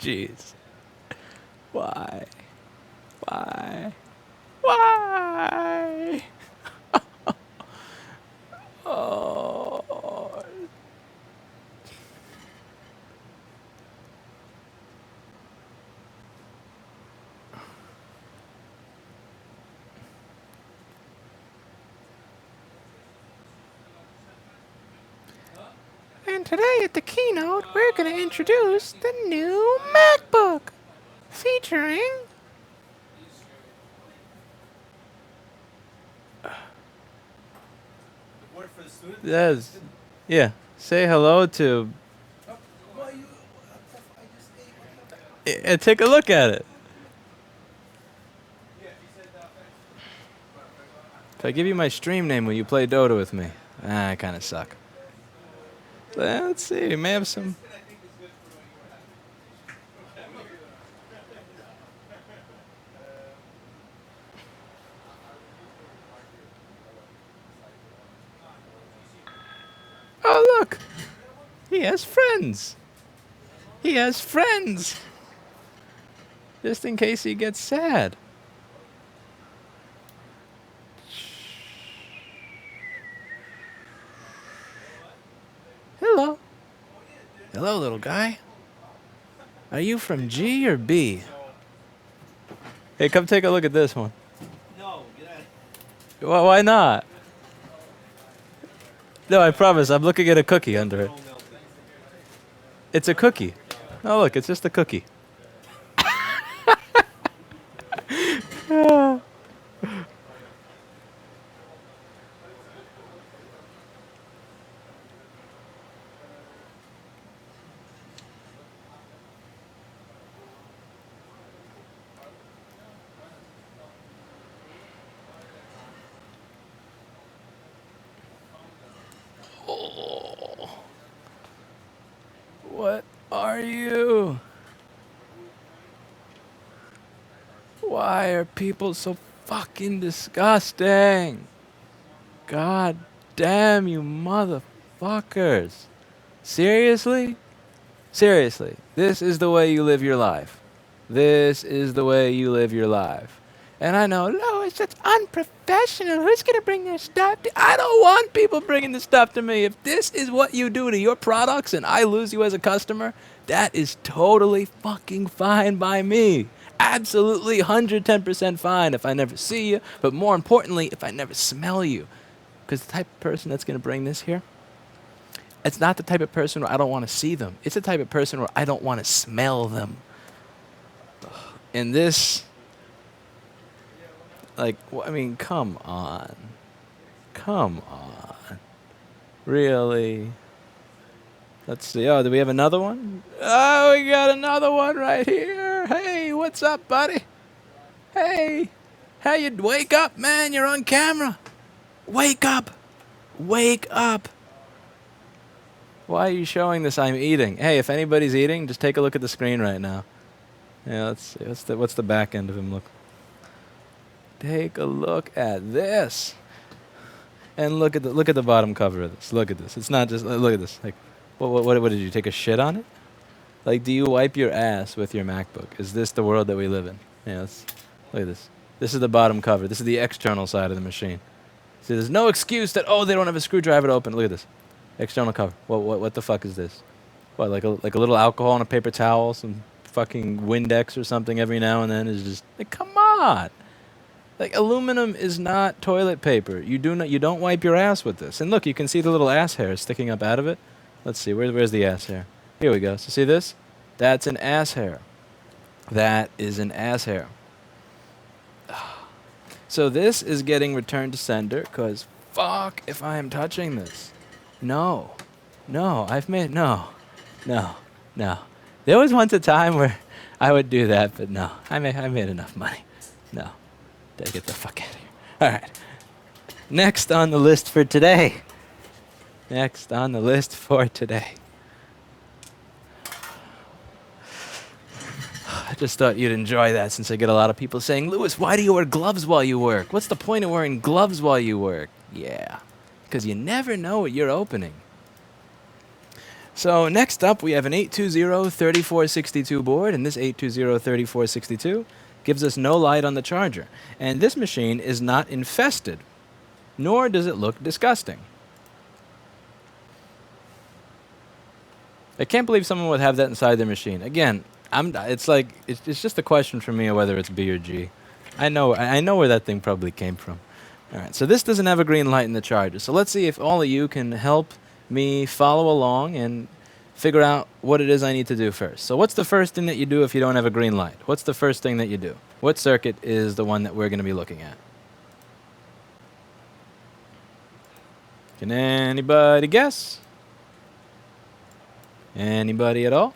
Jeez. Why? Why? Why? Oh. And today at the keynote, we're going to introduce the new MacBook, featuring yes, yeah. Say hello to. Take a look at it. If I give you my stream name, will you play Dota with me? I kind of suck. Let's see. We may have some. Oh, look. He has friends. He has friends. Just in case he gets sad. Hello. Hello, little guy. Are you from G or B? Hey, come take a look at this one. No, get out of here. Well, why not? No, I promise. I'm looking at a cookie under it. It's a cookie. Oh, look, it's just a cookie. What are you? Why are people so fucking disgusting? God damn you motherfuckers. Seriously? Seriously. This is the way you live your life. This is the way you live your life. And I know, no, it's just unprofessional. Who's going to bring their stuff to? I don't want people bringing the stuff to me. If this is what you do to your products and I lose you as a customer, that is totally fucking fine by me. Absolutely 110% fine if I never see you, but more importantly, if I never smell you. Because the type of person that's going to bring this here, it's not the type of person where I don't want to see them. It's the type of person where I don't want to smell them. And this... Like, I mean, come on. Come on. Really? Let's see. Oh, do we have another one? Oh, we got another one right here. Hey, what's up, buddy? Hey. How you... Wake up, man. You're on camera. Wake up. Wake up. Why are you showing this? I'm eating. Hey, if anybody's eating, just take a look at the screen right now. Yeah, let's see. What's the back end of him look? Take a look at this, and look at the bottom cover of this. Look at this. It's not just look at this. Like, what did you take a shit on it? Like, do you wipe your ass with your MacBook? Is this the world that we live in? Yeah. Look at this. This is the bottom cover. This is the external side of the machine. See, there's no excuse that they don't have a screwdriver to open. Look at this, external cover. What the fuck is this? What, like a little alcohol on a paper towel, some fucking Windex or something every now and then is just like, come on. Like, aluminum is not toilet paper. You don't wipe your ass with this. And look, you can see the little ass hair sticking up out of it. Let's see, where's the ass hair? Here we go. So see this? That's an ass hair. That is an ass hair. So this is getting returned to sender because fuck if I am touching this. No. No. There was once a time where I would do that, but no. I made enough money. No. Get the fuck out of here. All right. Next on the list for today. I just thought you'd enjoy that since I get a lot of people saying, Lewis, why do you wear gloves while you work? What's the point of wearing gloves while you work? Yeah, because you never know what you're opening. So next up, we have an 820-3462 board, and this 820-3462 gives us no light on the charger. And this machine is not infested, nor does it look disgusting. I can't believe someone would have that inside their machine. Again, it's just a question for me of whether it's B or G. I know where that thing probably came from. All right, so this doesn't have a green light in the charger. So let's see if all of you can help me follow along and figure out what it is I need to do first. So what's the first thing that you do if you don't have a green light? What's the first thing that you do? What circuit is the one that we're going to be looking at? Can anybody guess? Anybody at all?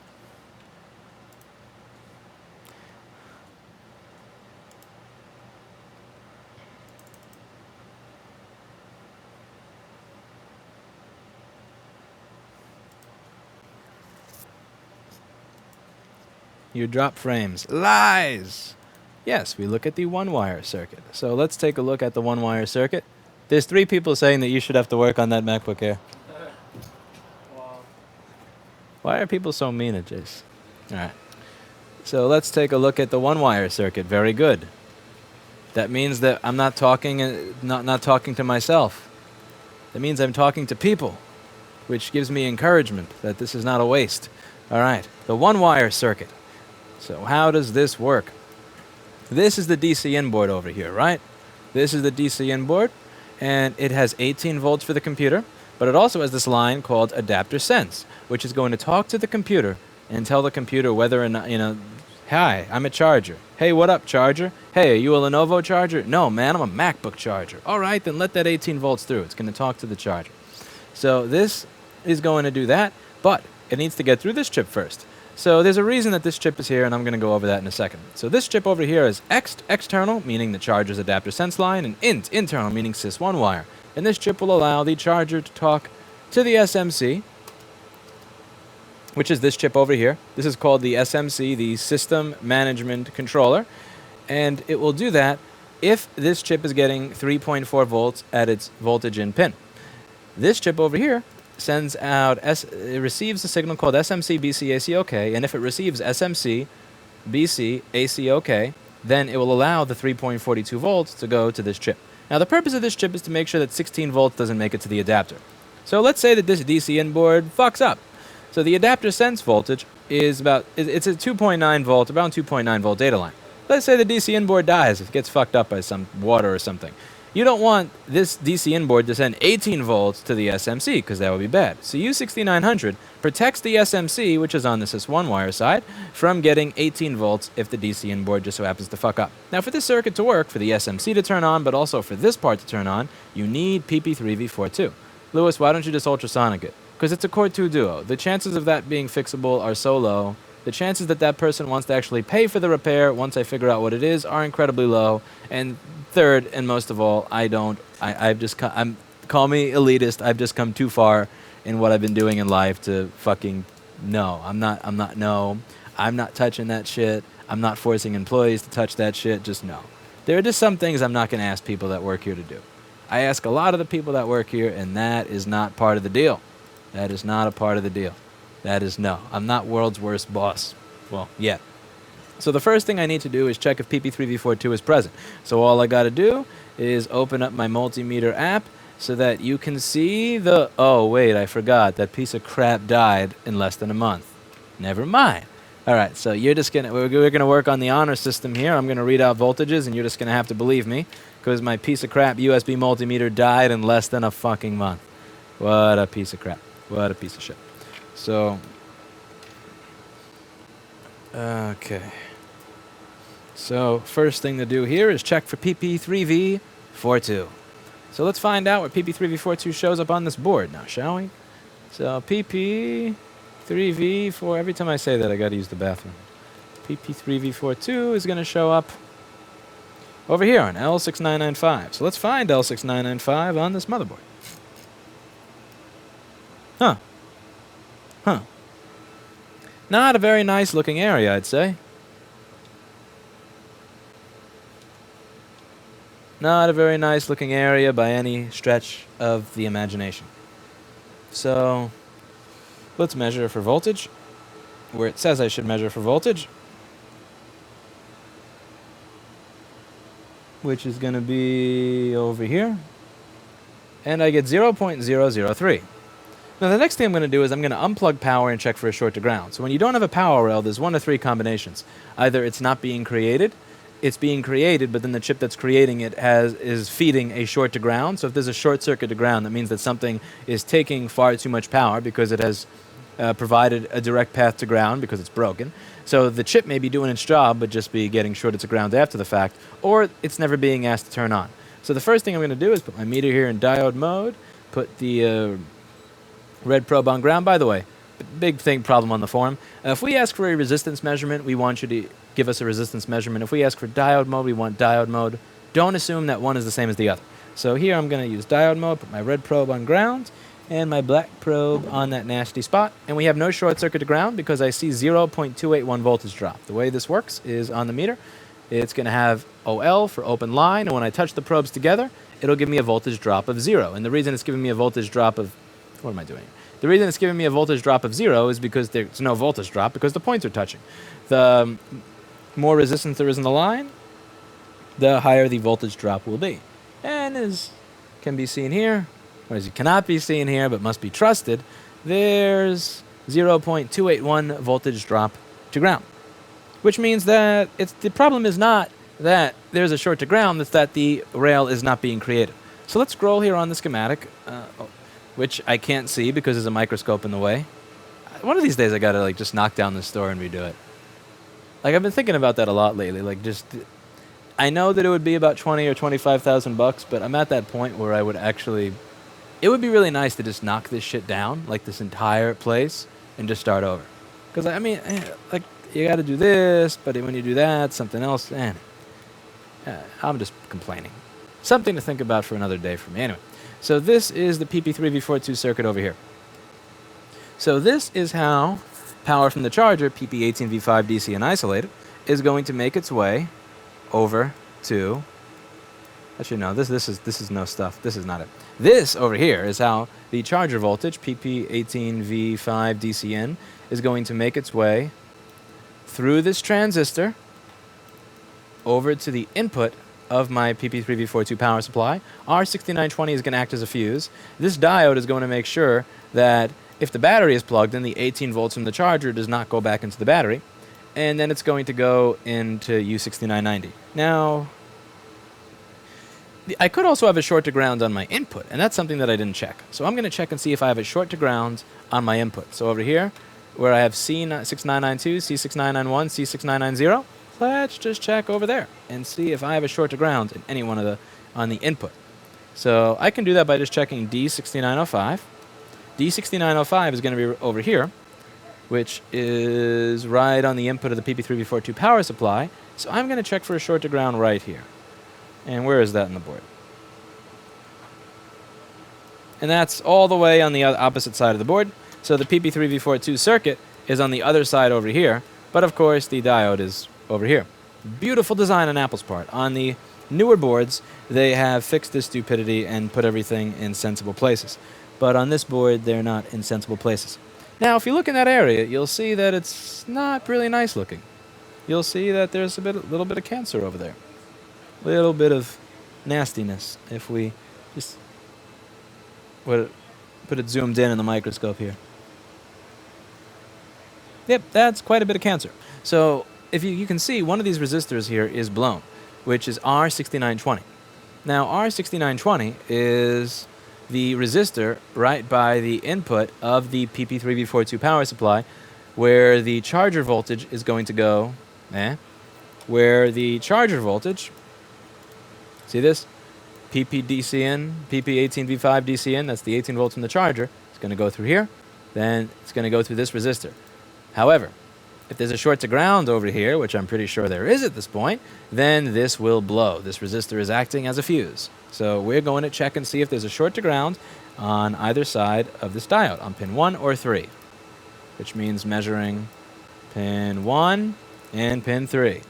You drop frames. Lies! Yes, we look at the one-wire circuit. So let's take a look at the one-wire circuit. There's 3 people saying that you should have to work on that MacBook Air. Wow. Why are people so mean at Jace? All right. So let's take a look at the one-wire circuit. Very good. That means that I'm not talking, not talking to myself. That means I'm talking to people, which gives me encouragement that this is not a waste. All right. The one-wire circuit. So how does this work? This is the DC-in board over here, right? This is the DC-in board, and it has 18 volts for the computer, but it also has this line called adapter sense, which is going to talk to the computer and tell the computer whether or not, hi, I'm a charger. Hey, what up, charger? Hey, are you a Lenovo charger? No, man, I'm a MacBook charger. All right, then let that 18 volts through. It's going to talk to the charger. So this is going to do that, but it needs to get through this chip first. So there's a reason that this chip is here, and I'm going to go over that in a second. So this chip over here is external, meaning the charger's adapter sense line, and internal, meaning sys1 wire. And this chip will allow the charger to talk to the SMC, which is this chip over here. This is called the SMC, the System Management Controller. And it will do that if this chip is getting 3.4 volts at its voltage in pin. This chip over here sends out, it receives a signal called SMC BC AC OK, and if it receives SMC BC AC OK, then it will allow the 3.42 volts to go to this chip. Now the purpose of this chip is to make sure that 16 volts doesn't make it to the adapter. So let's say that this DC-in board fucks up. So the adapter sense voltage is it's a 2.9 volt, around 2.9 volt data line. Let's say the DC-in board dies, it gets fucked up by some water or something. You don't want this DC-in board to send 18 volts to the SMC, because that would be bad. So U6900 protects the SMC, which is on the sys1 wire side, from getting 18 volts if the DC-in board just so happens to fuck up. Now for this circuit to work, for the SMC to turn on, but also for this part to turn on, you need PP3V42. Lewis, why don't you just ultrasonic it? Because it's a Core 2 Duo. The chances of that being fixable are so low. The chances that that person wants to actually pay for the repair once I figure out what it is are incredibly low. And third, and most of all, call me elitist. I've just come too far in what I've been doing in life to fucking no. I'm not touching that shit. I'm not forcing employees to touch that shit. Just no. There are just some things I'm not going to ask people that work here to do. I ask a lot of the people that work here, and that is not part of the deal. That is not a part of the deal. That is no. I'm not world's worst boss. Well, yet. So the first thing I need to do is check if PP3V42 is present. So all I got to do is open up my multimeter app so that you can see the... Oh, wait, I forgot. That piece of crap died in less than a month. Never mind. All right, so you're just gonna we're going to work on the honor system here. I'm going to read out voltages, and you're just going to have to believe me because my piece of crap USB multimeter died in less than a fucking month. What a piece of crap. What a piece of shit. So, okay. So, first thing to do here is check for PP3V42. So let's find out what PP3V42 shows up on this board now, shall we? So PP3V4, every time I say that I gotta use the bathroom. PP3V42 is gonna show up over here on L6995. So let's find L6995 on this motherboard. Huh. Not a very nice looking area, I'd say. Not a very nice looking area by any stretch of the imagination. So, Let's measure for voltage, where it says I should measure for voltage, which is going to be over here. And I get 0.003. Now the next thing I'm going to do is I'm going to unplug power and check for a short to ground. So when you don't have a power rail, there's 1 of 3 combinations. Either it's not being created, it's being created, but then the chip that's creating it is feeding a short to ground. So if there's a short circuit to ground, that means that something is taking far too much power because it has provided a direct path to ground because it's broken. So the chip may be doing its job, but just be getting shorted to ground after the fact, or it's never being asked to turn on. So the first thing I'm going to do is put my meter here in diode mode, put the red probe on ground. By the way, big problem on the forum. If we ask for a resistance measurement, we want you to give us a resistance measurement. If we ask for diode mode, we want diode mode. Don't assume that one is the same as the other. So here I'm going to use diode mode, put my red probe on ground, and my black probe on that nasty spot. And we have no short circuit to ground because I see 0.281 voltage drop. The way this works is on the meter, it's going to have OL for open line, and when I touch the probes together, it'll give me a voltage drop of 0. And the reason it's giving me a voltage drop of... What am I doing? The reason it's giving me a voltage drop of 0 is because there's no voltage drop because the points are touching. The more resistance there is in the line, the higher the voltage drop will be. And as can be seen here, or as you cannot be seen here but must be trusted, there's 0.281 voltage drop to ground. Which means that the problem is not that there's a short to ground, it's that the rail is not being created. So let's scroll here on the schematic, which I can't see because there's a microscope in the way. One of these days I gotta just knock down this store and redo it. I've been thinking about that a lot lately. I know that it would be about 20 or 25,000 bucks, but I'm at that point where I would actually... It would be really nice to just knock this shit down, this entire place, and just start over. Because, you gotta do this, but when you do that, something else, I'm just complaining. Something to think about for another day for me. Anyway, so this is the PP3V42 circuit over here. So this is how power from the charger, PP18V5 DC and isolated, is going to make its way over to... Actually, no, this is no stuff. This is not it. This over here is how the charger voltage, PP18V5 DCN, is going to make its way through this transistor over to the input of my PP3V42 power supply. R6920 is going to act as a fuse. This diode is going to make sure that if the battery is plugged in, the 18 volts from the charger does not go back into the battery. And then it's going to go into U6990. Now, I could also have a short to ground on my input, and that's something that I didn't check. So I'm going to check and see if I have a short to ground on my input. So over here, where I have C6992, C6991, C6990, let's just check over there and see if I have a short to ground in any one of on the input. So I can do that by just checking D6905. D6905 is going to be over here, which is right on the input of the PP3V42 power supply. So I'm going to check for a short to ground right here. And where is that in the board? And that's all the way on the opposite side of the board. So the PP3V42 circuit is on the other side over here. But of course, the diode is over here. Beautiful design on Apple's part. On the newer boards, they have fixed this stupidity and put everything in sensible places. But on this board, they're not in sensible places. Now, if you look in that area, you'll see that it's not really nice looking. You'll see that there's a little bit of cancer over there. A little bit of nastiness if we just put it zoomed in the microscope here. Yep, that's quite a bit of cancer. So if you can see, one of these resistors here is blown, which is R6920. Now, R6920 is the resistor right by the input of the PP3V42 power supply, where the charger voltage is going to go, where the charger voltage, see this? PP-DCN, PP18V5 DCN, that's the 18 volts from the charger. It's going to go through here. Then it's going to go through this resistor. However, if there's a short to ground over here, which I'm pretty sure there is at this point, then this will blow. This resistor is acting as a fuse. So we're going to check and see if there's a short to ground on either side of this diode, on pin 1 or 3, which means measuring pin 1 and pin 3.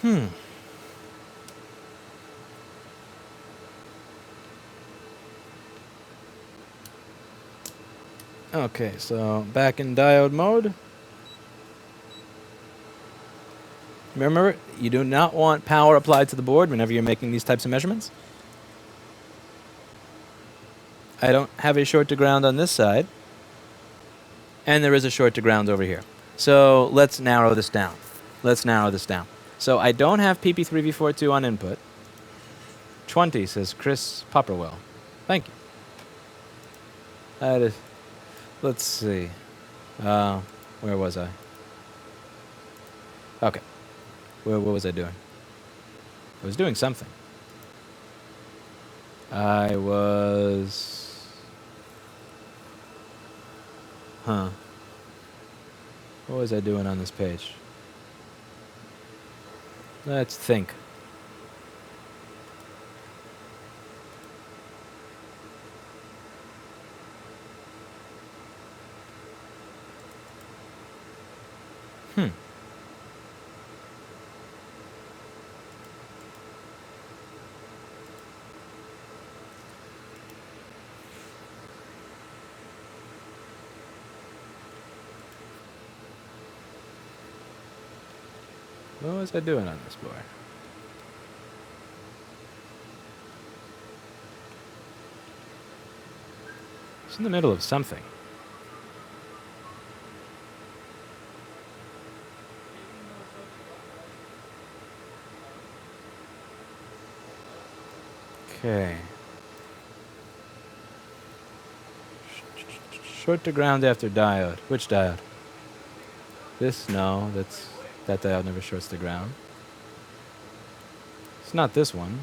Hmm. Okay, so back in diode mode. Remember, you do not want power applied to the board whenever you're making these types of measurements. I don't have a short to ground on this side, and there is a short to ground over here. So let's narrow this down. Let's narrow this down. So I don't have PP3V42 on input. 20, says Chris Popperwell. Thank you. That is, let's see. Where was I? Okay. What was I doing? I was doing something. I was... Huh. What was I doing on this page? Let's think. What was I doing on this board? It's in the middle of something. Okay. Short to ground after diode. Which diode? This? No, that diode never shorts to ground. It's not this one.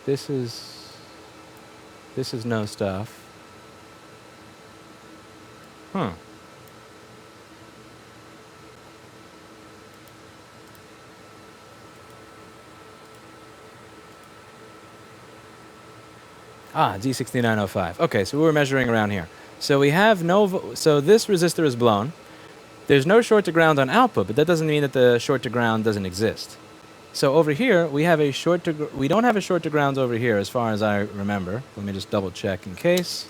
This is no stuff. Huh. Ah, D6905. Okay, so we're measuring around here. So we have no... So this resistor is blown. There's no short to ground on output, but that doesn't mean that the short to ground doesn't exist. So over here, we have a short to... We don't have a short to ground over here, as far as I remember. Let me just double check in case.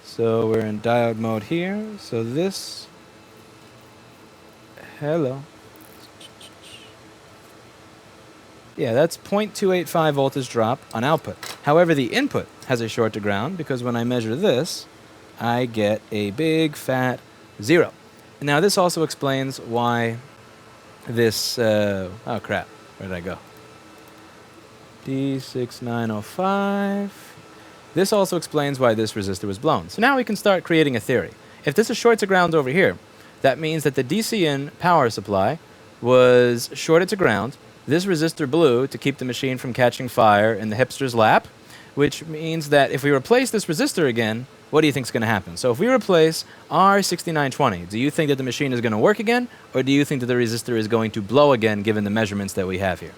So we're in diode mode here. So this... Hello. Yeah, that's 0.285 voltage drop on output. However, the input has a short to ground because when I measure this, I get a big fat 0. Now this also explains why this... oh crap, where did I go? D6905. This also explains why this resistor was blown. So now we can start creating a theory. If this is short to ground over here, that means that the DC-in power supply was shorted to ground. This resistor blew to keep the machine from catching fire in the hipster's lap, which means that if we replace this resistor again, what do you think is going to happen? So if we replace R6920, do you think that the machine is going to work again, or do you think that the resistor is going to blow again given the measurements that we have here?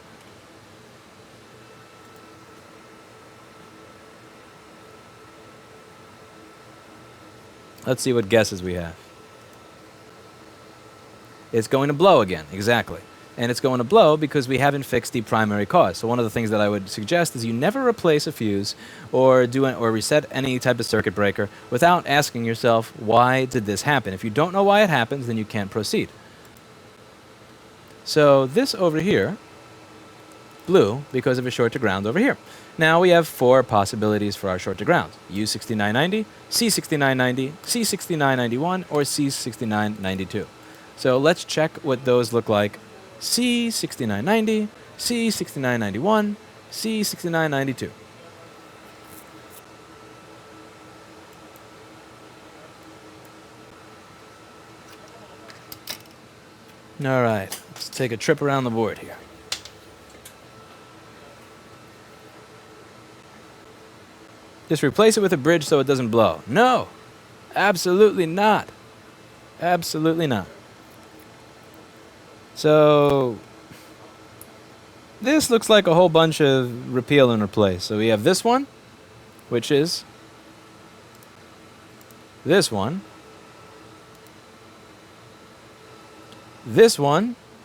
Let's see what guesses we have. It's going to blow again, exactly. And it's going to blow because we haven't fixed the primary cause. So one of the things that I would suggest is you never replace a fuse or reset any type of circuit breaker without asking yourself, why did this happen? If you don't know why it happens, then you can't proceed. So this over here blew because of a short to ground over here. Now we have 4 possibilities for our short to ground: U6990, C6990, C6991, or C6992. So let's check what those look like. C6990, C6991, C6992. All right, let's take a trip around the board here. Just replace it with a bridge so it doesn't blow. No, absolutely not. Absolutely not. So this looks like a whole bunch of repeal and replace. So we have this one, which is this one,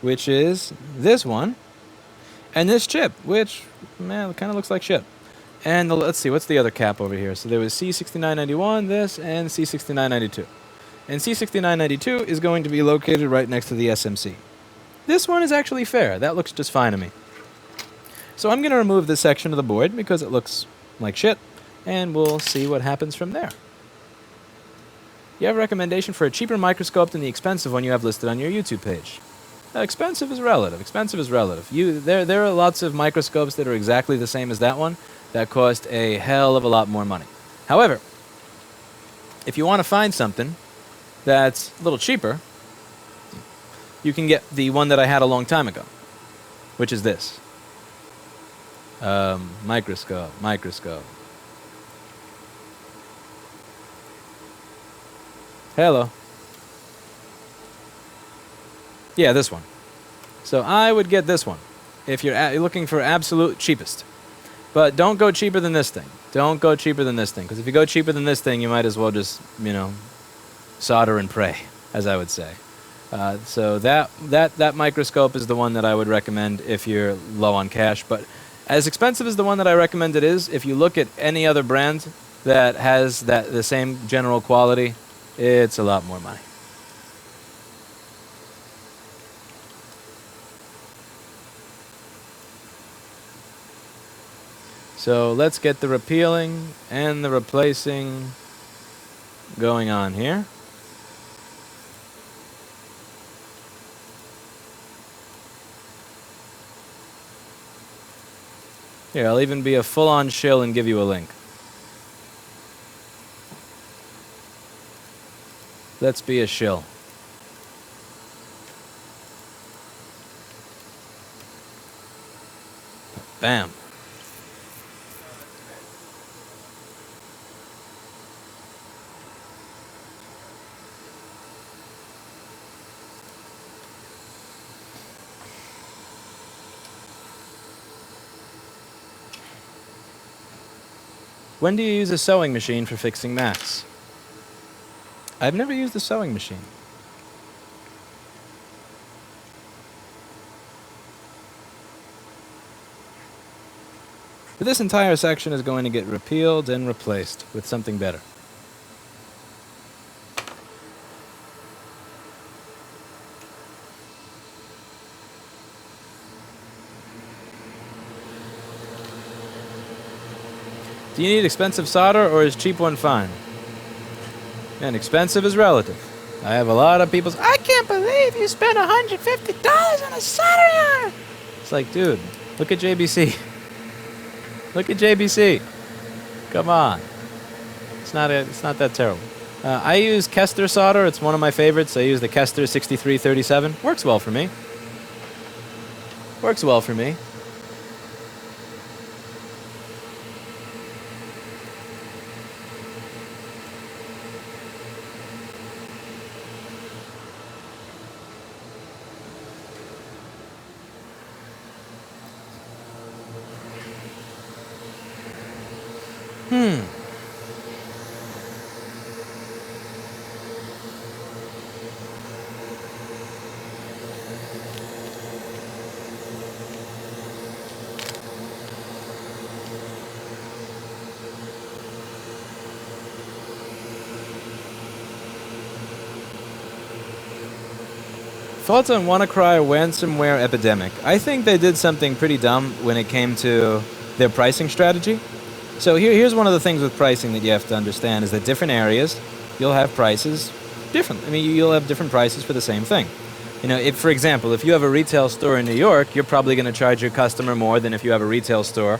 which is this one, and this chip, which, man, kind of looks like shit. And let's see, what's the other cap over here? So there was C6991, this, and C6992. And C6992 is going to be located right next to the SMC. This one is actually fair. That looks just fine to me. So I'm going to remove this section of the board because it looks like shit, and we'll see what happens from there. You have a recommendation for a cheaper microscope than the expensive one you have listed on your YouTube page. Expensive is relative. Expensive is relative. There are lots of microscopes that are exactly the same as that one that cost a hell of a lot more money. However, if you want to find something that's a little cheaper, you can get the one that I had a long time ago, which is this. Microscope. Hello. Yeah, this one. So I would get this one if you're looking for absolute cheapest. But don't go cheaper than this thing. Don't go cheaper than this thing, because if you go cheaper than this thing, you might as well just, solder and pray, as I would say. So that microscope is the one that I would recommend if you're low on cash. But as expensive as the one that I recommend it is, if you look at any other brand that has the same general quality, it's a lot more money. So let's get the repealing and the replacing going on here. Here, I'll even be a full-on shill and give you a link. Let's be a shill. Bam. When do you use a sewing machine for fixing Macs? I've never used a sewing machine. But this entire section is going to get repealed and replaced with something better. Do you need expensive solder, or is cheap one fine? And expensive is relative. I have a lot of people say, I can't believe you spent $150 on a soldering iron. It's like, dude, look at JBC. Look at JBC. Come on. It's not that terrible. I use Kester solder. It's one of my favorites. I use the Kester 6337. Works well for me. Works well for me. Thoughts on WannaCry ransomware epidemic? I think they did something pretty dumb when it came to their pricing strategy. So here's one of the things with pricing that you have to understand is that different areas, you'll have prices different. I mean, you'll have different prices for the same thing. For example, if you have a retail store in New York, you're probably going to charge your customer more than if you have a retail store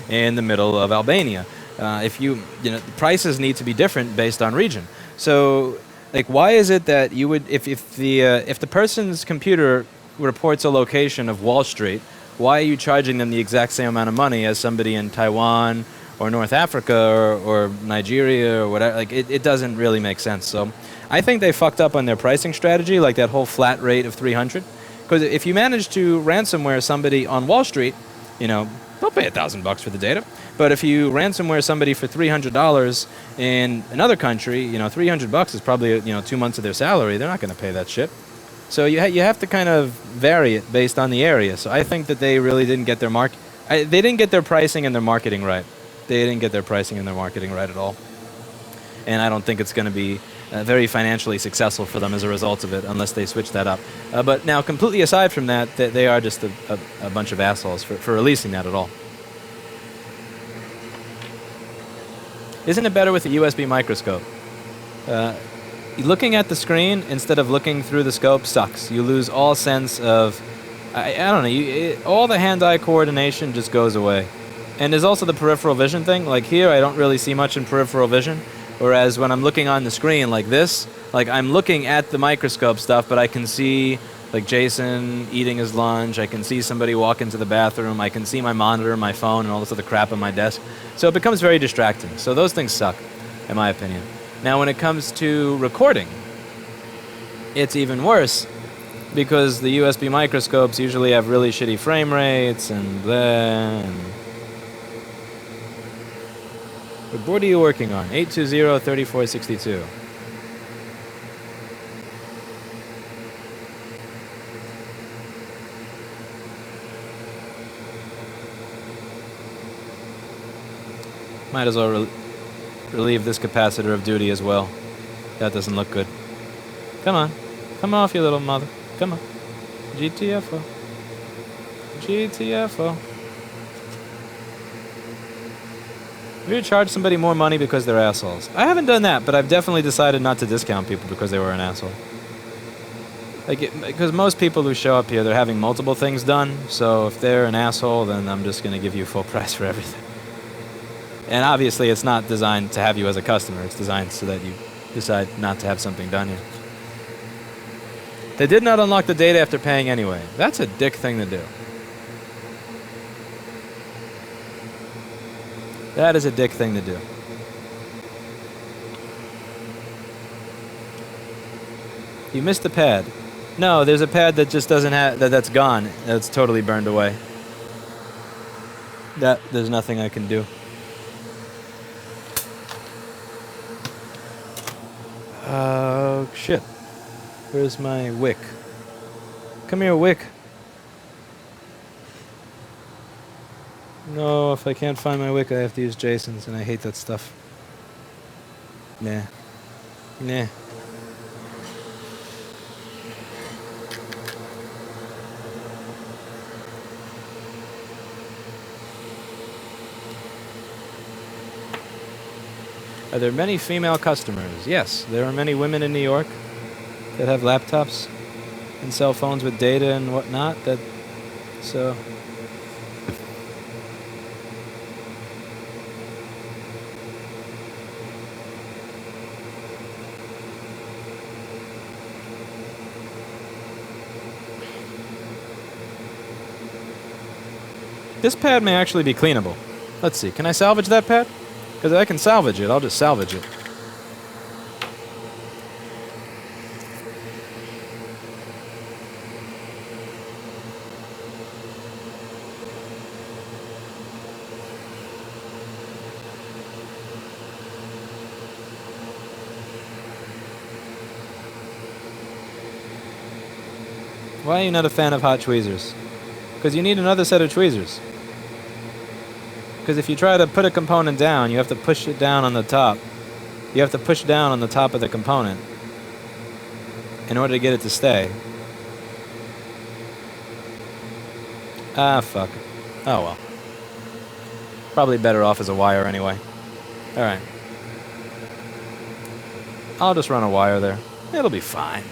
in the middle of Albania. Prices need to be different based on region. So, why is it that you would, if the person's computer reports a location of Wall Street, why are you charging them the exact same amount of money as somebody in Taiwan or North Africa or Nigeria or whatever? It doesn't really make sense. So I think they fucked up on their pricing strategy, like that whole flat rate of 300. Because if you manage to ransomware somebody on Wall Street, they'll pay $1,000 for the data. But if you ransomware somebody for $300 in another country, $300 is probably 2 months of their salary. They're not going to pay that shit. So you have to kind of vary it based on the area. So I think that they really didn't get their they didn't get their pricing and their marketing right. They didn't get their pricing and their marketing right at all. And I don't think it's going to be very financially successful for them as a result of it, unless they switch that up. But now, completely aside from that, they are just a bunch of assholes for releasing that at all. Isn't it better with a USB microscope? Looking at the screen instead of looking through the scope sucks. You lose all sense of, I don't know, all the hand-eye coordination just goes away. And there's also the peripheral vision thing. Like here, I don't really see much in peripheral vision. Whereas when I'm looking on the screen like this, like I'm looking at the microscope stuff, but I can see like Jason eating his lunch. I can see somebody walk into the bathroom. I can see my monitor, my phone, and all this other crap on my desk. So it becomes very distracting. So those things suck, in my opinion. Now, when it comes to recording, it's even worse because the USB microscopes usually have really shitty frame rates and then... What board are you working on? 820-3462. Might as well relieve this capacitor of duty as well. That doesn't look good. Come on. Come off, you little mother. Come on. GTFO. GTFO. Have you ever charged somebody more money because they're assholes? I haven't done that, but I've definitely decided not to discount people because they were an asshole. Because most people who show up here, they're having multiple things done, so if they're an asshole, then I'm just going to give you full price for everything. And obviously, it's not designed to have you as a customer. It's designed so that you decide not to have something done here. They did not unlock the data after paying anyway. That's a dick thing to do. That is a dick thing to do. You missed the pad. No, there's a pad that just doesn't have... that's gone. That's totally burned away. There's nothing I can do. Oh, shit. Where's my wick? Come here, wick. No, if I can't find my wick, I have to use Jason's, and I hate that stuff. Nah. Nah. Are there many female customers? Yes, there are many women in New York that have laptops and cell phones with data and whatnot. So... This pad may actually be cleanable. Let's see, can I salvage that pad? Because I can salvage it, I'll just salvage it. Why are you not a fan of hot tweezers? Because you need another set of tweezers. Because if you try to put a component down, you have to push it down on the top. You have to push down on the top of the component in order to get it to stay. Ah, fuck. Oh well. Probably better off as a wire anyway. Alright. I'll just run a wire there. It'll be fine.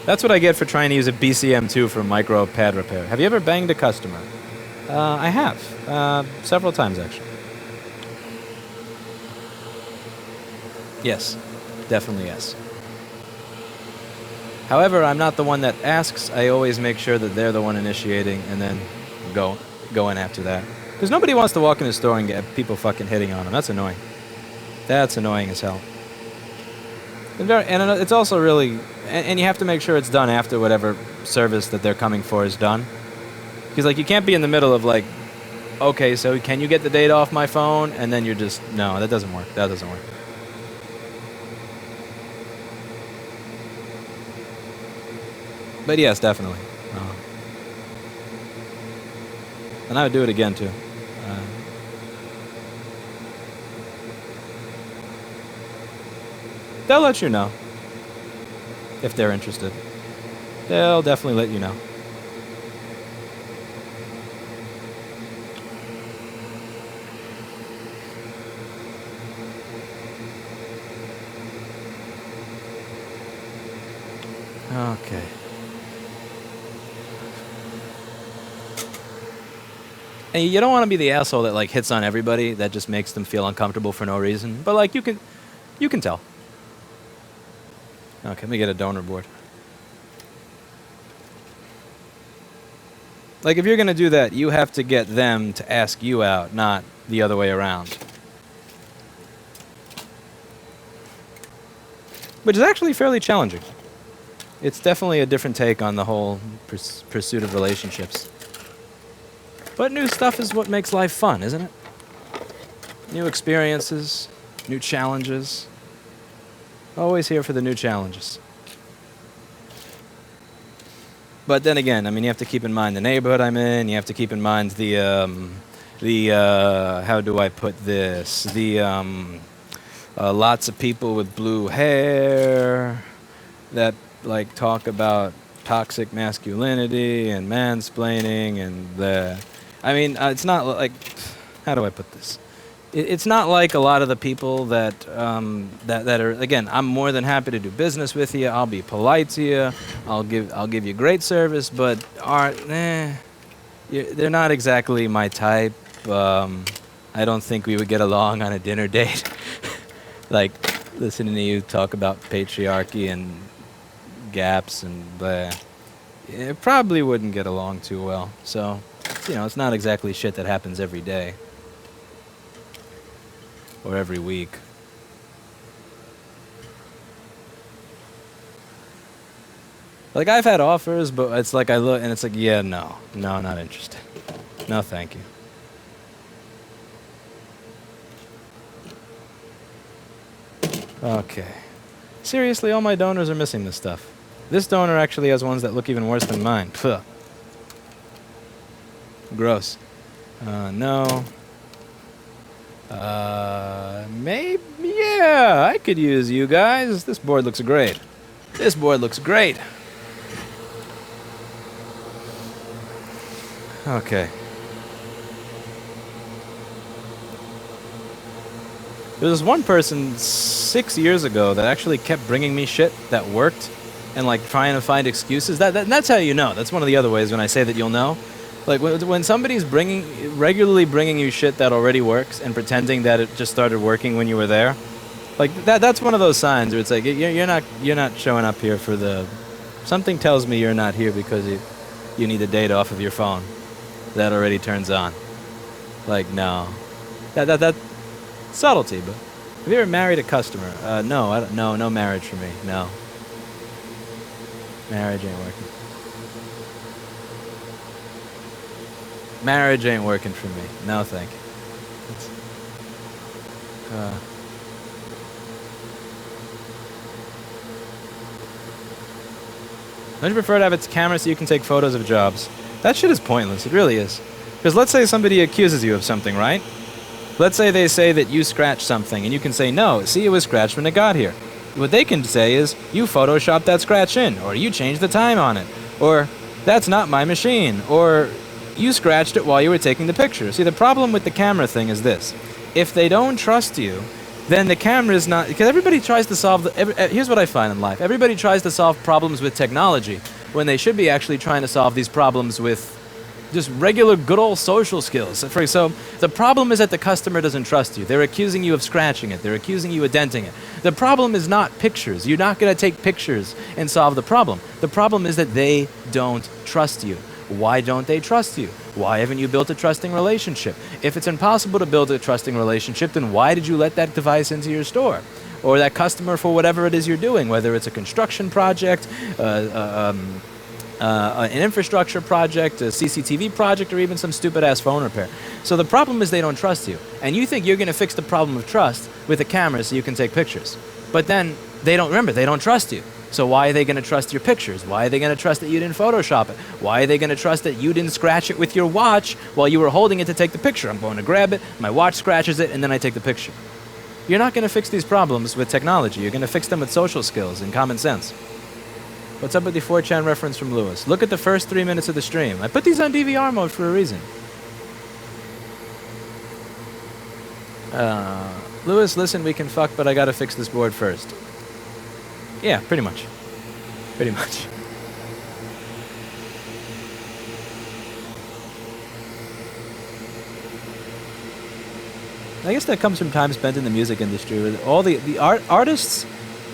That's what I get for trying to use a BCM2 for micro pad repair. Have you ever banged a customer? I have. Several times, actually. Yes. Definitely yes. However, I'm not the one that asks. I always make sure that they're the one initiating and then go in after that. Because nobody wants to walk in the store and get people fucking hitting on them. That's annoying. That's annoying as hell. And it's also really... And you have to make sure it's done after whatever service that they're coming for is done. Because, like, you can't be in the middle of, like, okay, so can you get the data off my phone? And then you're just... No, that doesn't work. That doesn't work. But yes, definitely. And I would do it again too. They'll let you know if they're interested. They'll definitely let you know. Okay. And you don't want to be the asshole that like hits on everybody. That just makes them feel uncomfortable for no reason. But like you can tell. Okay, let me get a donor board. Like if you're gonna do that, you have to get them to ask you out, not the other way around. Which is actually fairly challenging. It's definitely a different take on the whole pursuit of relationships. But new stuff is what makes life fun, isn't it? New experiences, new challenges. Always here for the new challenges. But then again, I mean, you have to keep in mind the neighborhood I'm in. You have to keep in mind the how do I put this? Lots of people with blue hair that like talk about toxic masculinity and mansplaining and I mean, it's not like, how do I put this? It's not like a lot of the people that that are, again, I'm more than happy to do business with you. I'll be polite to you. I'll give you great service, but they're not exactly my type. I don't think we would get along on a dinner date. Like listening to you talk about patriarchy and gaps and it probably wouldn't get along too well. So, you know, it's not exactly shit that happens every day. Or every week. Like, I've had offers, but it's like I look and it's like, yeah, no, not interested. No, thank you. Okay. Seriously, all my donors are missing this stuff. This donor actually has ones that look even worse than mine. Pugh. Gross. No. Maybe, yeah, I could use you guys. This board looks great. This board looks great. Okay. There was one person 6 years ago that actually kept bringing me shit that worked and like trying to find excuses. That's how you know. That's one of the other ways when I say that you'll know. Like when somebody's regularly bringing you shit that already works and pretending that it just started working when you were there, like that's one of those signs where it's like you're not showing up here for the. Something tells me you're not here because you need the data off of your phone. That already turns on. Like no, that subtlety. But have you ever married a customer? No, I don't. No marriage for me. No. Marriage ain't working. Marriage ain't working for me. No, thank you. Don't you prefer to have its camera so you can take photos of jobs? That shit is pointless. It really is. Because let's say somebody accuses you of something, right? Let's say they say that you scratched something, and you can say, no, see, it was scratched when it got here. What they can say is, you photoshopped that scratch in, or you changed the time on it, or that's not my machine, or you scratched it while you were taking the picture. See, the problem with the camera thing is this. If they don't trust you, then the camera is not... Because everybody tries to solve... here's what I find in life. Everybody tries to solve problems with technology when they should be actually trying to solve these problems with just regular good old social skills. So the problem is that the customer doesn't trust you. They're accusing you of scratching it. They're accusing you of denting it. The problem is not pictures. You're not going to take pictures and solve the problem. The problem is that they don't trust you. Why don't they trust you? Why haven't you built a trusting relationship? If it's impossible to build a trusting relationship, then why did you let that device into your store? Or that customer for whatever it is you're doing, whether it's a construction project, an infrastructure project, a CCTV project, or even some stupid-ass phone repair. So the problem is they don't trust you. And you think you're going to fix the problem of trust with a camera so you can take pictures. But then they don't trust you. So why are they going to trust your pictures? Why are they going to trust that you didn't Photoshop it? Why are they going to trust that you didn't scratch it with your watch while you were holding it to take the picture? I'm going to grab it, my watch scratches it, and then I take the picture. You're not going to fix these problems with technology. You're going to fix them with social skills and common sense. What's up with the 4chan reference from Lewis? Look at the first 3 minutes of the stream. I put these on DVR mode for a reason. Lewis, listen, we can fuck, but I gotta fix this board first. Yeah, pretty much. Pretty much. I guess that comes from time spent in the music industry, where all the artists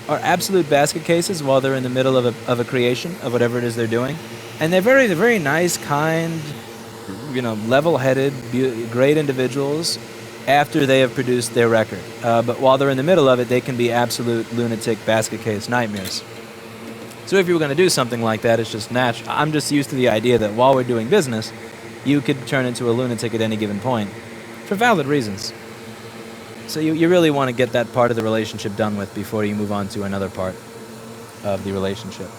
are absolute basket cases while they're in the middle of a creation of whatever it is they're doing, and they're very nice, kind, level-headed, great individuals after they have produced their record. But while they're in the middle of it, they can be absolute lunatic basket case nightmares. So if you were going to do something like that, it's just natural. I'm just used to the idea that while we're doing business, you could turn into a lunatic at any given point for valid reasons. So you really want to get that part of the relationship done with before you move on to another part of the relationship.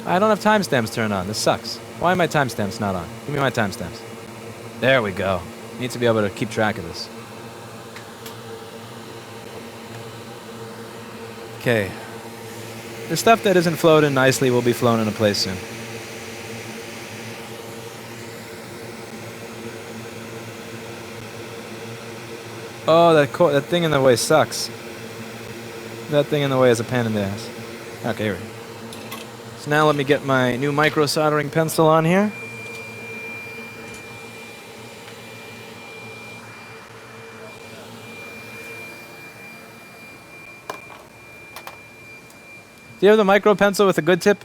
I don't have timestamps turned on. This sucks. Why are my timestamps not on? Give me my timestamps. There we go. Need to be able to keep track of this. Okay. The stuff that isn't flowed in nicely will be flown into place soon. Oh, that thing in the way sucks. That thing in the way is a pain in the ass. Okay, here we go. So now let me get my new micro-soldering pencil on here. Do you have the micro pencil with a good tip?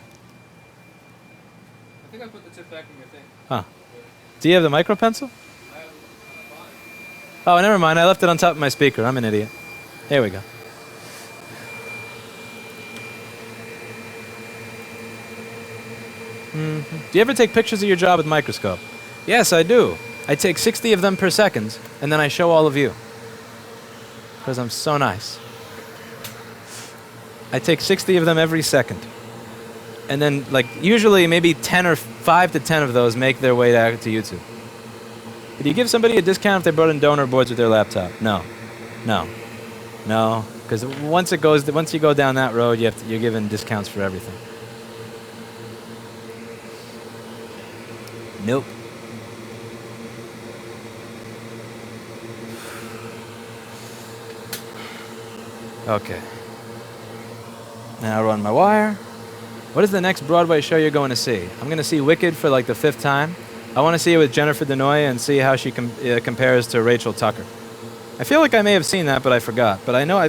I think I put the tip back in your thing. Huh. Do you have the micro pencil? Oh, never mind. I left it on top of my speaker. I'm an idiot. Here we go. Do you ever take pictures of your job with Microscope? Yes, I do. I take 60 of them per second, and then I show all of you. Because I'm so nice. I take 60 of them every second. And then, usually maybe 5 to 10 of those make their way to YouTube. Do you give somebody a discount if they brought in donor boards with their laptop? No. No. No. Because once you go down that road, you're given discounts for everything. Nope. Okay. Now I run my wire. What is the next Broadway show you're going to see? I'm going to see Wicked for the 5th time. I want to see it with Jennifer Denoy and see how she compares to Rachel Tucker. I feel like I may have seen that, but I forgot. But I know I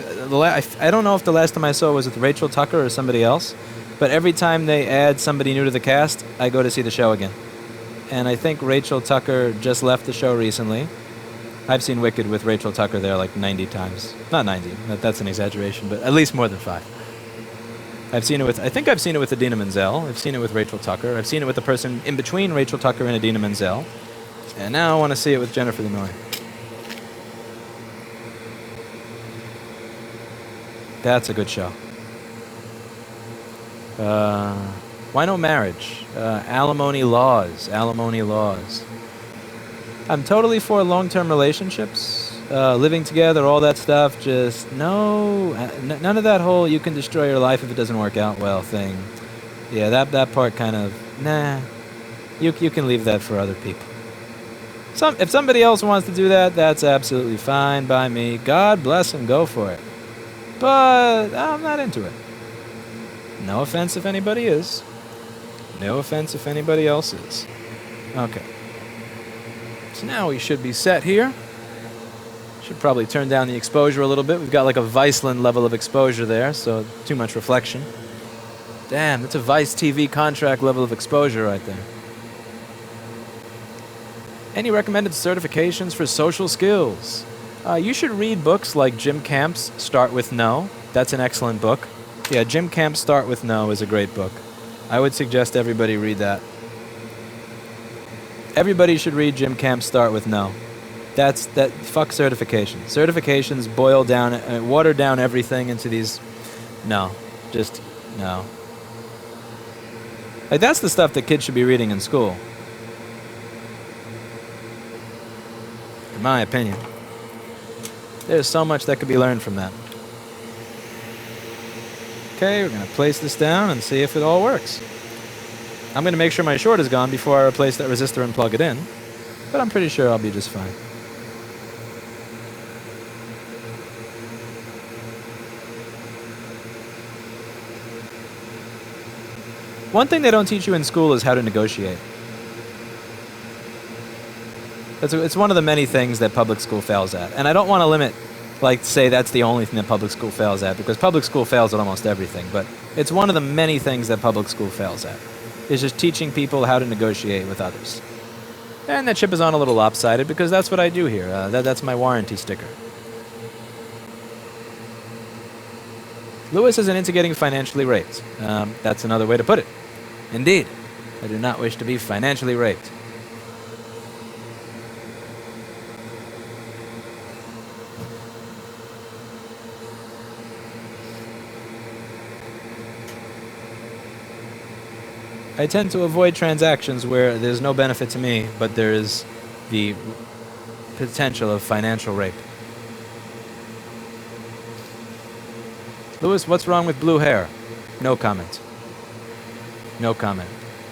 don't know if the last time I saw it was with Rachel Tucker or somebody else. But every time they add somebody new to the cast, I go to see the show again. And I think Rachel Tucker just left the show recently. I've seen Wicked with Rachel Tucker there 90 times. Not 90, that's an exaggeration, but at least more than 5. I think I've seen it with Idina Menzel. I've seen it with Rachel Tucker. I've seen it with the person in between Rachel Tucker and Idina Menzel. And now I want to see it with Jennifer Denoy. That's a good show. Why no marriage? Alimony laws. Alimony laws. I'm totally for long-term relationships, living together, all that stuff. Just none of that whole "you can destroy your life if it doesn't work out well" thing. Yeah, that part kind of nah. You can leave that for other people. If somebody else wants to do that, that's absolutely fine by me. God bless them, go for it. But I'm not into it. No offense if anybody is. No offense if anybody else is. Okay. So now we should be set here. Should probably turn down the exposure a little bit. We've got a Viceland level of exposure there, so too much reflection. Damn, that's a Vice TV contract level of exposure right there. Any recommended certifications for social skills? You should read books like Jim Camp's Start With No. That's an excellent book. Yeah, Jim Camp's Start With No is a great book. I would suggest everybody read that. Everybody should read Jim Camp's Start with No. Fuck certification. Certifications boil down, water down everything into these. No, just no. Like that's the stuff that kids should be reading in school. In my opinion. There's so much that could be learned from that. Okay, we're going to place this down and see if it all works. I'm going to make sure my short is gone before I replace that resistor and plug it in. But I'm pretty sure I'll be just fine. One thing they don't teach you in school is how to negotiate. It's one of the many things that public school fails at. And I don't want to limit, like, say that's the only thing that public school fails at, because public school fails at almost everything. But it's one of the many things that public school fails at, is just teaching people how to negotiate with others. And that chip is on a little lopsided, because that's what I do here. That's my warranty sticker. Lewis isn't into getting financially raped. That's another way to put it. Indeed, I do not wish to be financially raped. I tend to avoid transactions where there's no benefit to me, but there is the potential of financial rape. Lewis, what's wrong with blue hair? No comment. No comment.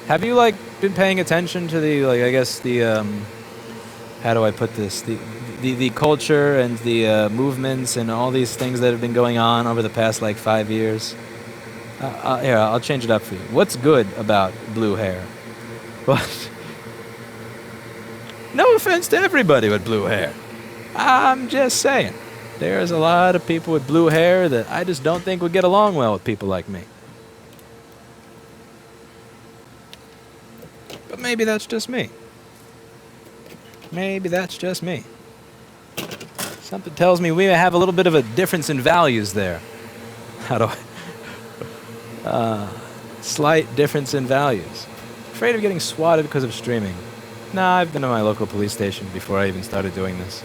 Have you, like, been paying attention to the, like, I guess the, how do I put this? The culture and the movements and all these things that have been going on over the past, like, 5 years? Here, I'll change it up for you. What's good about blue hair? What? No offense to everybody with blue hair. I'm just saying. There's a lot of people with blue hair that I just don't think would get along well with people like me. But maybe that's just me. Maybe that's just me. Something tells me we have a little bit of a difference in values there. How do I... slight difference in values. Afraid of getting swatted because of streaming. Nah, I've been to my local police station before I even started doing this.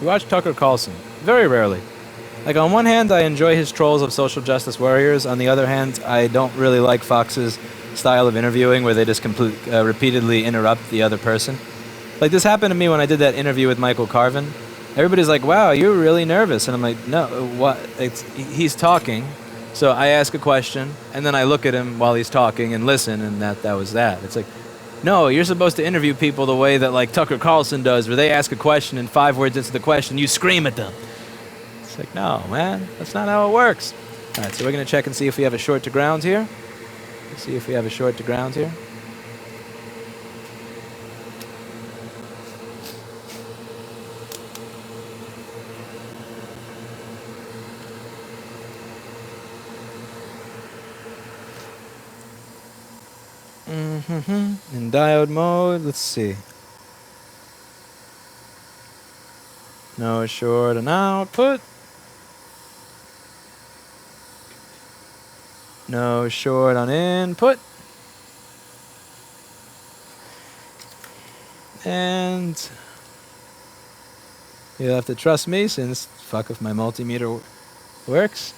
You watch Tucker Carlson? Very rarely. Like, on one hand, I enjoy his trolls of social justice warriors. On the other hand, I don't really like Fox's style of interviewing where they just repeatedly interrupt the other person. Like, this happened to me when I did that interview with Michael Carvin. Everybody's like, wow, you're really nervous. And I'm like, no, what? He's talking. So I ask a question, and then I look at him while he's talking and listen, and that was that. It's like, no, you're supposed to interview people the way that, like, Tucker Carlson does, where they ask a question and 5 words into the question, you scream at them. It's like, no, man, that's not how it works. All right, so we're going to check and see if we have a short to ground here. Let's see if we have a short to ground here. In diode mode, let's see. No short on output. No short on input. And you'll have to trust me since fuck if my multimeter works.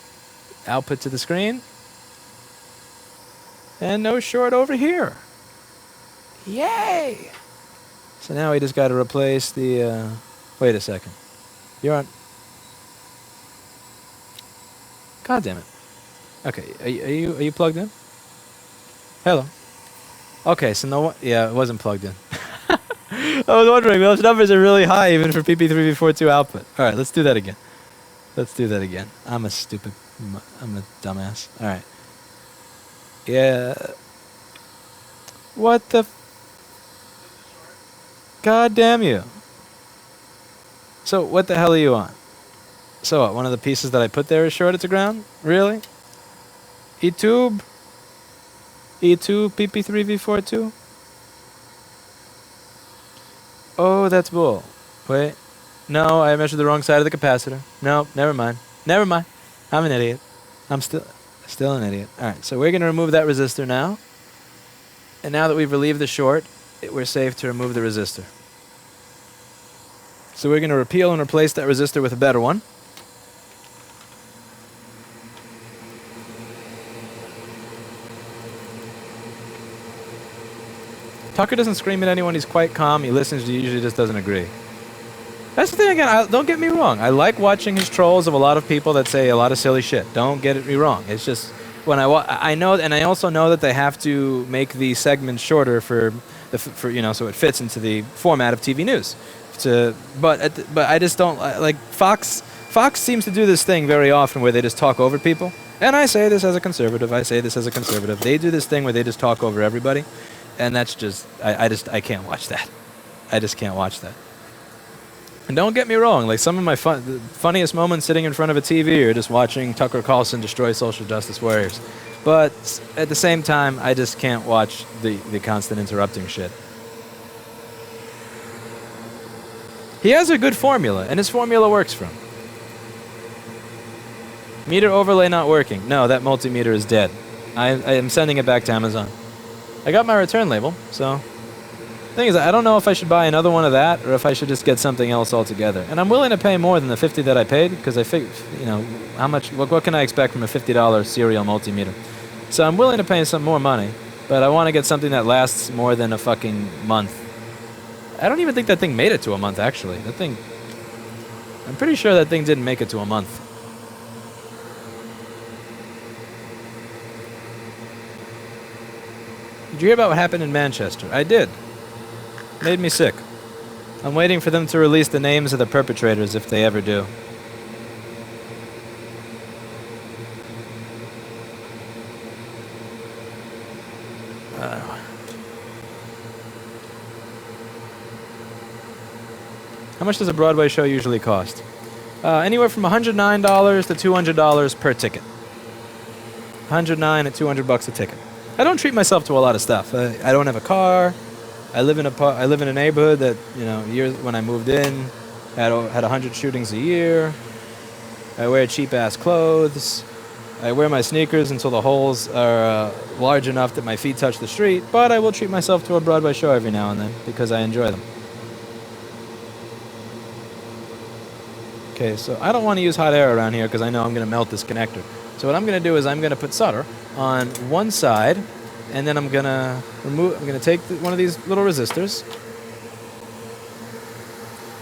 Output to the screen. And no short over here. Yay! So now we just got to replace the... wait a second. You're on... God damn it. Okay, are you plugged in? Hello. Okay, so no... yeah, it wasn't plugged in. I was wondering, those numbers are really high even for PP3V42 output. Alright, let's do that again. Let's do that again. I'm a dumbass. Alright. Yeah. What the... God damn you. So, what the hell are you on? So what, one of the pieces that I put there is shorted to ground? Really? E-tube? E2 PP3V42? Oh, that's bull. Wait. No, I measured the wrong side of the capacitor. No, never mind. Never mind. I'm an idiot. I'm still an idiot. All right, so we're going to remove that resistor now. And now that we've relieved the short, we're safe to remove the resistor. So we're going to repeal and replace that resistor with a better one. Tucker doesn't scream at anyone. He's quite calm. He listens. He usually just doesn't agree. That's the thing again. Don't get me wrong. I like watching his trolls of a lot of people that say a lot of silly shit. Don't get me wrong. It's just when I know, and I also know that they have to make the segments shorter for so it fits into the format of TV news. But I just don't like Fox. Fox seems to do this thing very often where they just talk over people. And I say this as a conservative. They do this thing where they just talk over everybody, and that's just I can't watch that. I just can't watch that. And don't get me wrong, like some of my funniest moments sitting in front of a TV are just watching Tucker Carlson destroy social justice warriors. But at the same time, I just can't watch the constant interrupting shit. He has a good formula, and his formula works for him. Meter overlay not working. No, that multimeter is dead. I am sending it back to Amazon. I got my return label, so... The thing is, I don't know if I should buy another one of that or if I should just get something else altogether. And I'm willing to pay more than the $50 that I paid because I figure, how much? What can I expect from a $50 serial multimeter? So I'm willing to pay some more money, but I want to get something that lasts more than a fucking month. I don't even think that thing made it to a month, actually. I'm pretty sure that thing didn't make it to a month. Did you hear about what happened in Manchester? I did. Made me sick. I'm waiting for them to release the names of the perpetrators if they ever do. How much does a Broadway show usually cost? Anywhere from $109 to $200 per ticket. $109 to $200 a ticket. I don't treat myself to a lot of stuff. I don't have a car. I live in a neighborhood that, years when I moved in, had 100 shootings a year. I wear cheap-ass clothes. I wear my sneakers until the holes are large enough that my feet touch the street, but I will treat myself to a Broadway show every now and then because I enjoy them. Okay, so I don't want to use hot air around here because I know I'm going to melt this connector. So what I'm going to do is I'm going to put solder on one side, and then I'm going to take one of these little resistors.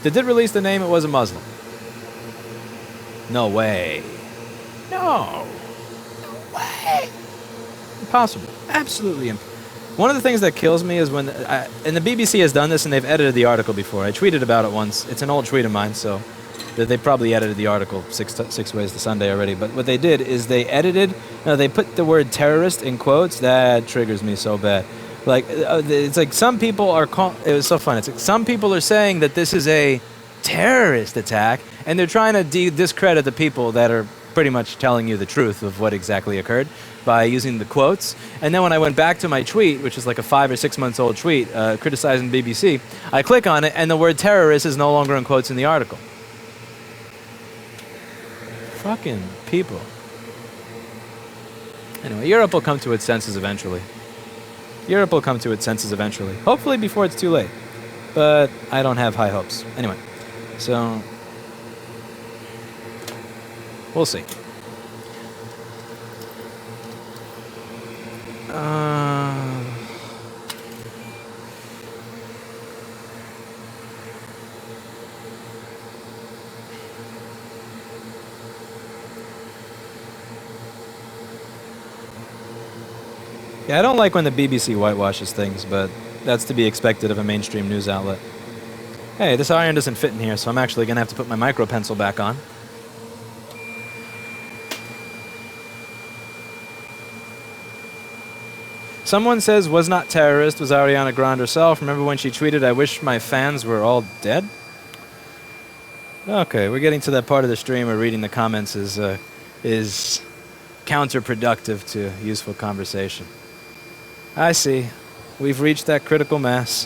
They did release the name. It was a Muslim. No way. No way. Impossible. Absolutely impossible. One of the things that kills me is when... and the BBC has done this, and they've edited the article before. I tweeted about it once. It's an old tweet of mine, so... They probably edited the article six ways to Sunday already. But what they did is they they put the word terrorist in quotes. That triggers me so bad. Like, it's like some people are... It was so funny. It's like some people are saying that this is a terrorist attack, and they're trying to discredit the people that are pretty much telling you the truth of what exactly occurred by using the quotes. And then when I went back to my tweet, which is like a 5 or 6 months old tweet, criticizing BBC, I click on it, and the word terrorist is no longer in quotes in the article. Fucking people. Anyway, Europe will come to its senses eventually. Hopefully before it's too late. But I don't have high hopes. Anyway, so... we'll see. Yeah, I don't like when the BBC whitewashes things, but that's to be expected of a mainstream news outlet. Hey, this iron doesn't fit in here, so I'm actually going to have to put my micro pencil back on. Someone says, was not terrorist, was Ariana Grande herself. Remember when she tweeted, I wish my fans were all dead? Okay, we're getting to that part of the stream where reading the comments is counterproductive to useful conversation. I see. We've reached that critical mass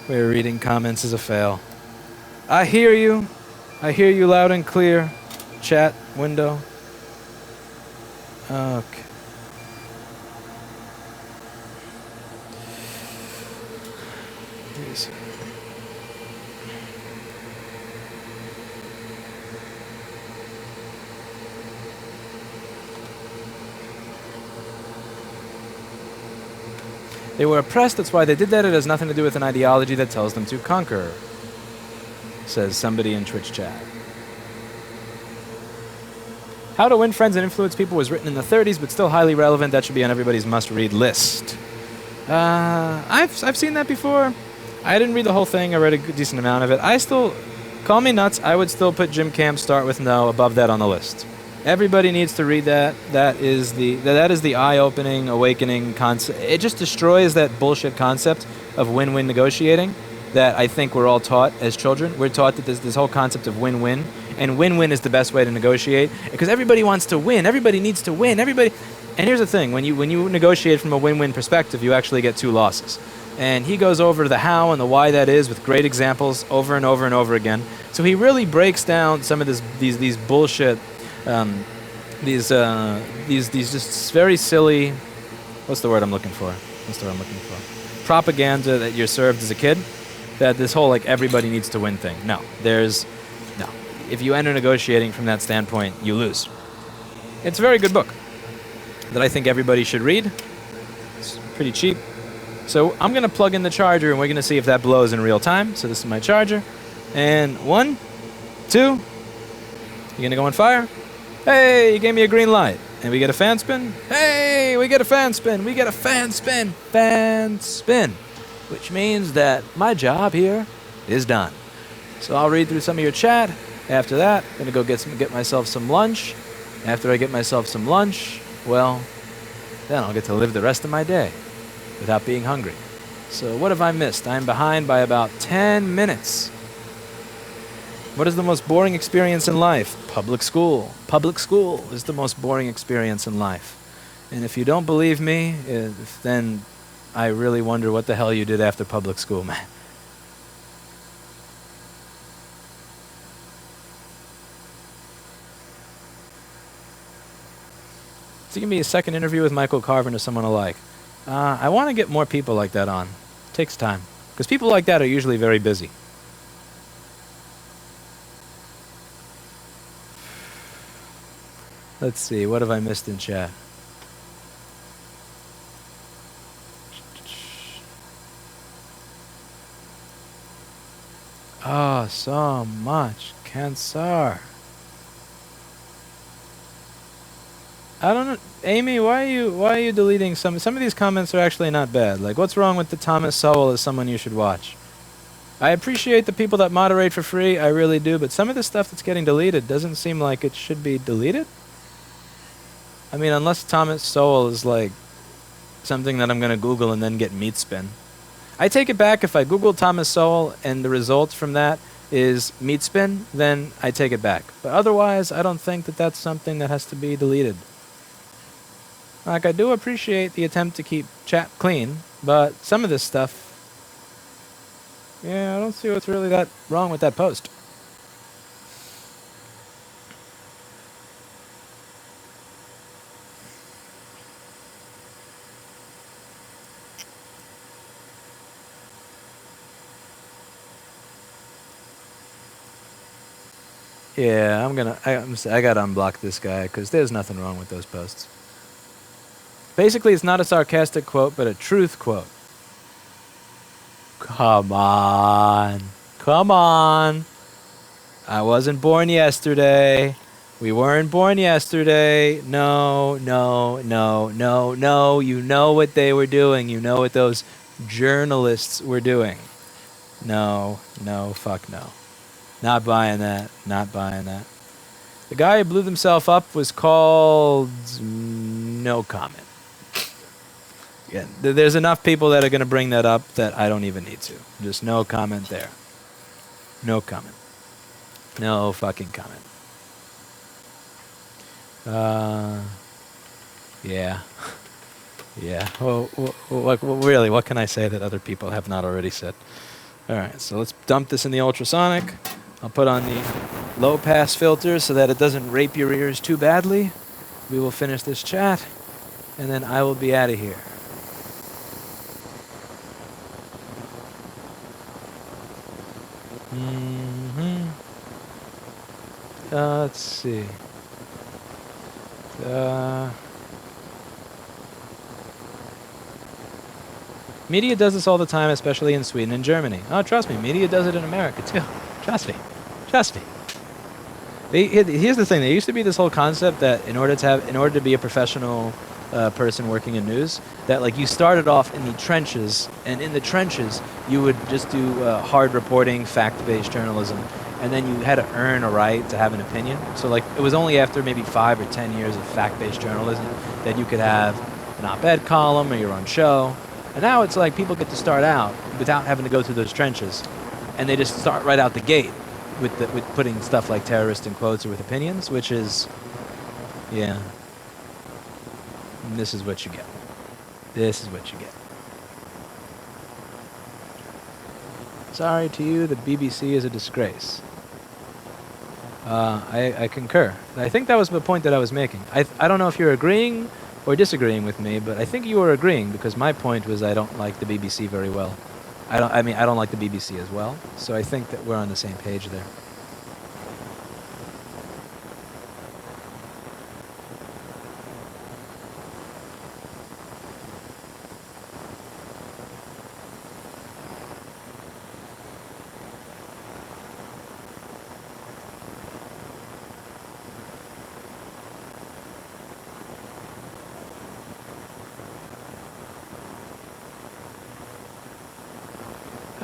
where reading comments is a fail. I hear you loud and clear. chat window. Okay. Please. They were oppressed, that's why they did that. It has nothing to do with an ideology that tells them to conquer, says somebody in Twitch chat. How to Win Friends and Influence People was written in the 30s, but still highly relevant. That should be on everybody's must-read list. I've seen that before. I didn't read the whole thing. I read a decent amount of it. I still, call me nuts, I would still put Jim Camp Start With No above that on the list. Everybody needs to read that. That is the eye-opening, awakening concept. It just destroys that bullshit concept of win-win negotiating that I think we're all taught as children. We're taught that this whole concept of win-win, and win-win is the best way to negotiate because everybody wants to win. Everybody needs to win. Everybody. And here's the thing: when you negotiate from a win-win perspective, you actually get 2 losses. And he goes over the how and the why that is with great examples over and over and over again. So he really breaks down some of these bullshit. These just very silly, what's the word I'm looking for? Propaganda that you're served as a kid, that this whole like everybody needs to win thing. No. If you enter negotiating from that standpoint, you lose. It's a very good book that I think everybody should read. It's pretty cheap. So I'm going to plug in the charger and we're going to see if that blows in real time. So this is my charger. And 1, 2, you going to go on fire? Hey, you gave me a green light. And we get a fan spin. Hey, we get a fan spin. We get a fan spin. Fan spin. Which means that my job here is done. So I'll read through some of your chat. After that, I'm going to go get myself some lunch. After I get myself some lunch, well, then I'll get to live the rest of my day without being hungry. So what have I missed? I'm behind by about 10 minutes. What is the most boring experience in life? Public school. Public school is the most boring experience in life. And if you don't believe me, then I really wonder what the hell you did after public school, man. So give me a second interview with Michael Carvin or someone alike. I want to get more people like that on. It takes time. Because people like that are usually very busy. Let's see, what have I missed in chat? Oh, so much cancer. I don't know, Amy. Why are you deleting some of these comments? Are actually not bad. Like, what's wrong with the Thomas Sowell as someone you should watch? I appreciate the people that moderate for free. I really do. But some of the stuff that's getting deleted doesn't seem like it should be deleted. I mean, unless Thomas Sowell is like something that I'm going to Google and then get meat spin. I take it back. If I Google Thomas Sowell and the results from that is meat spin, then I take it back. But otherwise, I don't think that that's something that has to be deleted. Like, I do appreciate the attempt to keep chat clean, but some of this stuff, yeah, I don't see what's really that wrong with that post. Yeah, I gotta unblock this guy because there's nothing wrong with those posts. Basically, it's not a sarcastic quote, but a truth quote. Come on. Come on. I wasn't born yesterday. We weren't born yesterday. No, no, no, no, no. You know what they were doing. You know what those journalists were doing. No, no, fuck no. Not buying that. Not buying that. The guy who blew himself up was called... no comment. Yeah, there's enough people that are going to bring that up that I don't even need to. Just no comment there. No comment. No fucking comment. Yeah. Yeah. Well, really, what can I say that other people have not already said? All right, so let's dump this in the ultrasonic. I'll put on the low pass filter so that it doesn't rape your ears too badly. We will finish this chat, and then I will be out of here. Let's see. Media does this all the time, especially in Sweden and Germany. Oh, trust me, media does it in America too. Trust me. Trust me. Here's the thing. There used to be this whole concept that in order to be a professional person working in news, that like you started off in the trenches, and in the trenches you would just do hard reporting, fact-based journalism, and then you had to earn a right to have an opinion. So like it was only after maybe 5 or 10 years of fact-based journalism that you could have an op-ed column or your own show. And now it's like people get to start out without having to go through those trenches, and they just start right out the gate with putting stuff like terrorist in quotes or with opinions, which is, yeah. And this is what you get. This is what you get. Sorry to you, the BBC is a disgrace. I concur. I think that was the point that I was making. I don't know if you're agreeing or disagreeing with me, but I think you were agreeing, because my point was I don't like the BBC very well. I don't like the BBC as well, so I think that we're on the same page there.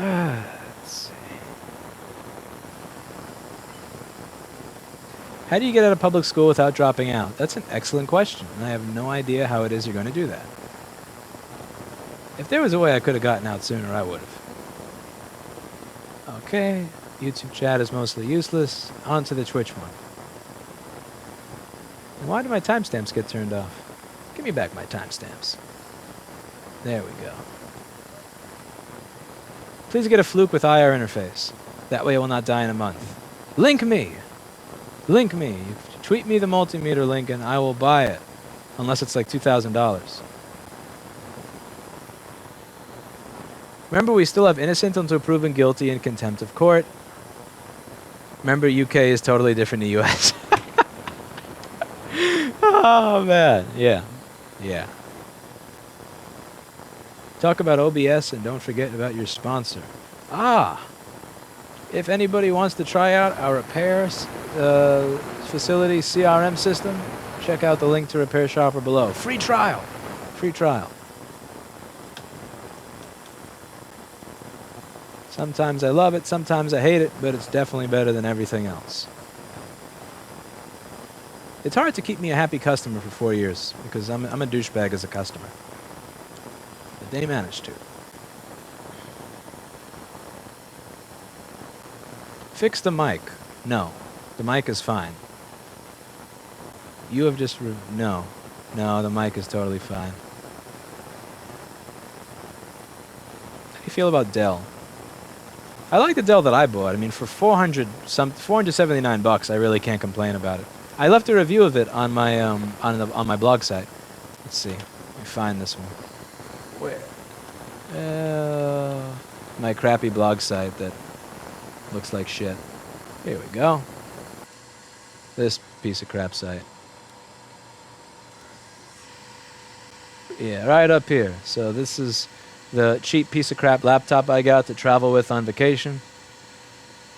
Let's see. How do you get out of public school without dropping out? That's an excellent question, and I have no idea how it is you're going to do that. If there was a way I could have gotten out sooner, I would have. Okay, YouTube chat is mostly useless. On to the Twitch one. And why do my timestamps get turned off? Give me back my timestamps. There we go. Please get a Fluke with IR interface. That way it will not die in a month. Link me! Link me. You tweet me the multimeter link and I will buy it. Unless it's like $2,000. Remember, we still have innocent until proven guilty in contempt of court. Remember, UK is totally different to US. Oh, man. Yeah. Yeah. Talk about OBS and don't forget about your sponsor. Ah! If anybody wants to try out our repair facility CRM system, check out the link to Repair Shopper below. Free trial! Free trial. Sometimes I love it, sometimes I hate it, but it's definitely better than everything else. It's hard to keep me a happy customer for 4 years, because I'm a douchebag as a customer. But they managed to. Fix the mic. No. The mic is fine. You have just... No. No, the mic is totally fine. How do you feel about Dell? I like the Dell that I bought. I mean, for 479 bucks, I really can't complain about it. I left a review of it on my on my blog site. Let's see. Let me find this one. Where? My crappy blog site that looks like shit. Here we go. This piece of crap site. Yeah, right up here. So this is the cheap piece of crap laptop I got to travel with on vacation.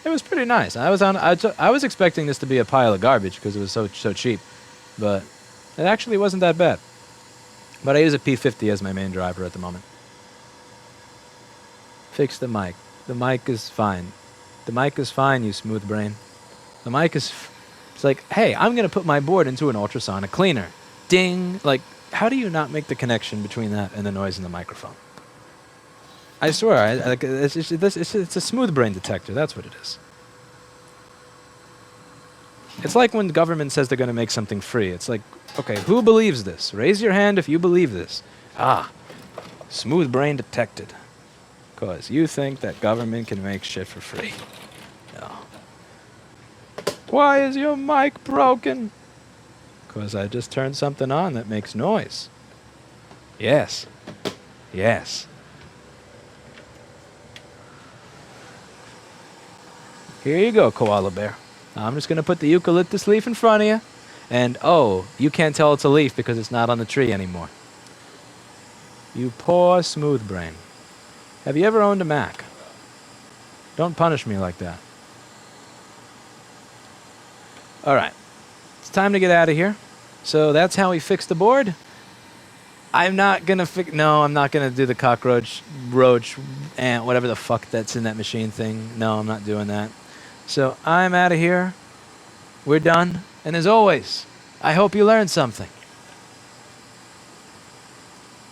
It was pretty nice. I was expecting this to be a pile of garbage because it was so cheap, but it actually wasn't that bad. But I use a P50 as my main driver at the moment. Fix the mic. The mic is fine. The mic is fine, you smooth brain. The mic is... It's like, hey, I'm going to put my board into an ultrasonic cleaner. Ding! Like, how do you not make the connection between that and the noise in the microphone? I swear, it's a smooth brain detector. That's what it is. It's like when the government says they're going to make something free. It's like, okay, who believes this? Raise your hand if you believe this. Ah, smooth brain detected. Because you think that government can make shit for free. No. Why is your mic broken? Because I just turned something on that makes noise. Yes. Yes. Here you go, koala bear. I'm just going to put the eucalyptus leaf in front of you. And, oh, you can't tell it's a leaf because it's not on the tree anymore. You poor smooth brain. Have you ever owned a Mac? Don't punish me like that. All right. It's time to get out of here. So that's how we fix the board. I'm not going to No, I'm not going to do the cockroach, roach, ant, whatever the fuck that's in that machine thing. No, I'm not doing that. So I'm out of here. We're done. And as always, I hope you learned something.